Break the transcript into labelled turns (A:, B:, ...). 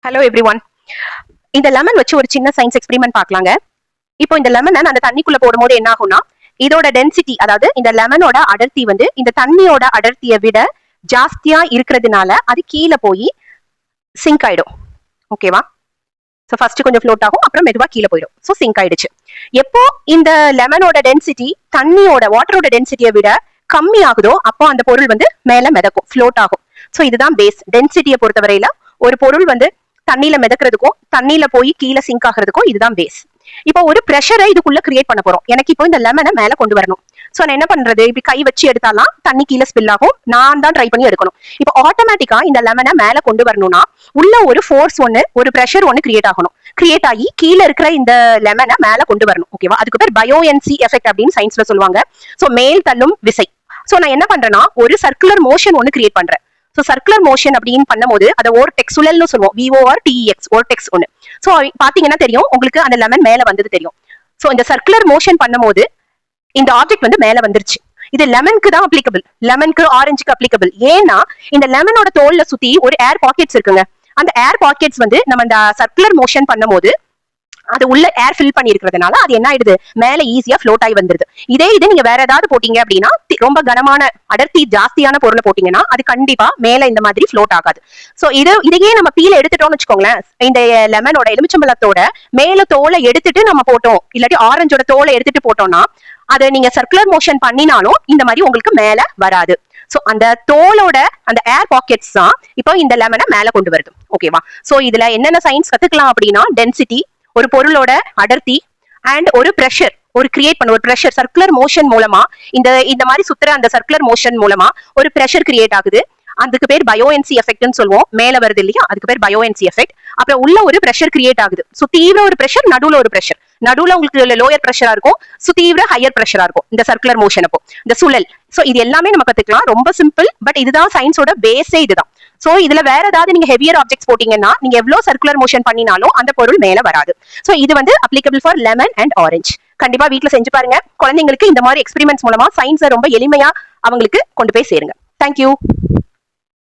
A: Hello everyone. இந்த lemon வச்சு ஒரு சின்ன சயின்ஸ் எக்ஸ்பெரிமெண்ட் பார்க்கலாங்க. இப்போ இந்த லெமனை அந்த தண்ணிக்குள்ள போடும்போது என்ன ஆகும்னா, இதோட டென்சிட்டி, அதாவது இந்த லெமனோட அடர்த்தி வந்து இந்த தண்ணியோட அடர்த்தியை விட ஜாஸ்தியா இருக்கிறதுனால அது கீழே போய் சிங்க் ஆயிடும். ஓகேவா? ஸோ ஃபர்ஸ்ட் கொஞ்சம் ஃப்ளோட் ஆகும், அப்புறம் மெதுவாக கீழே போயிடும். ஸோ சிங்க் ஆயிடுச்சு. எப்போ இந்த லெமனோட டென்சிட்டி தண்ணியோட வாட்டரோட டென்சிட்டியை விட கம்மி ஆகுதோ அப்போ அந்த பொருள் வந்து மேல மிதக்கும், ஃப்ளோட் ஆகும். ஸோ இதுதான் பேஸ். டென்சிட்டியை பொறுத்தவரையில ஒரு பொருள் வந்து தண்ணியில மிதக்கிறதுக்கும் தண்ணியில போய் கீழே சிங்க் ஆகிறதுக்கும் இதுதான் பேஸ். இப்போ ஒரு ப்ரெஷரை இதுக்குள்ள கிரியேட் பண்ண போறோம். எனக்கு இப்போ இந்த லெமனை மேல கொண்டு வரணும். சோ நான் என்ன பண்றது, இப்படி கை வச்சு எடுத்தாலாம் தண்ணி கீழே ஸ்பில் ஆகும். நான் தான் ட்ரை பண்ணி எடுக்கணும். இப்போ ஆட்டோமேட்டிக்கா இந்த லெமனை மேல கொண்டு வரணும்னா உள்ள ஒரு ஃபோர்ஸ் ஒன்னு, ஒரு ப்ரெஷர் ஒன்னு கிரியேட் ஆகணும். கிரியேட் ஆகி கீழே இருக்கிற இந்த லெமனை மேல கொண்டு வரணும். ஓகேவா? அதுக்கு பேர் பயோஎன்சி எஃபெக்ட் அப்படின்னு சயின்ஸ்ல சொல்லுவாங்க. சோ மேல் தள்ளும் விசை. சோ நான் என்ன பண்றேன்னா ஒரு சர்க்குலர் மோஷன் ஒன்னு கிரியேட் பண்றேன். ஸோ சர்க்குலர் மோஷன் அப்படின்னு பண்ணும்போது அதை ஓர்டெக்ஸ் சுழல்னு சொல்லுவோம். VORTEX ஓர்டெக்ஸ் ஒன்னு. ஸோ பாத்தீங்கன்னா தெரியும் உங்களுக்கு அந்த லெமன் மேல வந்தது தெரியும். ஸோ இந்த சர்க்குலர் மோஷன் பண்ணும்போது இந்த ஆப்ஜெக்ட் வந்து மேல வந்துருச்சு. இது லெமனுக்கு தான் அப்ளிகபிள், லெமனுக்கு ஆரஞ்சுக்கு அப்ளிகபிள். ஏன்னா இந்த லெமனோட தோல்ல சுத்தி ஒரு ஏர் பாக்கெட்ஸ் இருக்குங்க. அந்த ஏர் பாக்கெட்ஸ் வந்து நம்ம இந்த சர்க்குலர் மோஷன் பண்ணும்போது அது உள்ள ஏர் ஃபில் பண்ணி இருக்கிறதுனால அது என்ன ஆயிடுது, மேல ஈஸியா ஃப்ளோட் ஆகி வந்துருது. இதே இது நீங்க வேற ஏதாவது போட்டீங்க அப்படின்னா, ரொம்ப கனமான அடர்த்தி ஜாஸ்தியான பொருளை போட்டீங்கன்னா அது கண்டிப்பா மேல இந்த மாதிரி ஃப்ளோட் ஆகாது. சோ இதையே நம்ம பீல எடுத்துட்டோம்னு வச்சுக்கோங்களேன், இந்த லெமனோட எலுமிச்சம்பழத்தோட மேல தோலை எடுத்துட்டு நம்ம போட்டோம், இல்லாட்டி ஆரஞ்சோட தோலை எடுத்துட்டு போட்டோம்னா அதை நீங்க சர்க்குலர் மோஷன் பண்ணினாலும் இந்த மாதிரி உங்களுக்கு மேல வராது. சோ அந்த தோலோட அந்த ஏர் பாக்கெட்ஸ் தான் இப்போ இந்த லெமனை மேல கொண்டு வருது. ஓகேவா? சோ இதுல என்னென்ன சயின்ஸ் கத்துக்கலாம் அப்படின்னா, டென்சிட்டி, ஒரு பொருளோட அடர்த்தி, அண்ட் ஒரு பிரஷர், ஒரு கிரியேட் பண்ண ஒரு பிரஷர் சர்க்குலர் மோஷன் மூலமா இந்த மாதிரி சுத்துற அந்த சர்க்குலர் மோஷன் மூலமா ஒரு பிரஷர் கிரியேட் ஆகுது. அதுக்கு பேர் பயோஎன்சி எஃபெக்ட்னு சொல்லுவோம். மேல வருது இல்லையா, அதுக்கு பேர் பயோஎன்சி எஃபெக்ட். அப்புறம் உள்ள ஒரு பிரஷர் கிரியேட் ஆகுது. சோ தீவிர ஒரு பிரஷர், நடுவுல ஒரு பிரஷர். நடுவுல உங்களுக்கு லோயர் பிரஷரா இருக்கும், தீவிர ஹையர் பிரஷரா இருக்கும் இந்த சர்க்குலர் மோஷன் அப்போ, இந்த சுழல். சோ இது எல்லாமே நம்ம கத்துக்கலாம். ரொம்ப சிம்பிள், பட் இதுதான் சயின்ஸோட பேஸே இதுதான். சோ இதுல வேற ஏதாவது நீங்க ஹெவியர் ஆப்ஜெக்ட்ஸ் போட்டீங்கன்னா நீங்க எவ்வளவு சர்க்குலர் மோஷன் பண்ணினாலும் அந்த பொருள் மேல வராது. சோ இது வந்து applicable for lemon and orange. கண்டிப்பா வீட்டுல செஞ்சு பாருங்க. குழந்தைங்களுக்கு இந்த மாதிரி எக்ஸ்பெரிமெண்ட்ஸ் மூலமா சயின்ஸை ரொம்ப எளிமையா அவங்களுக்கு கொண்டு போய் சேருங்க. தேங்க்யூ.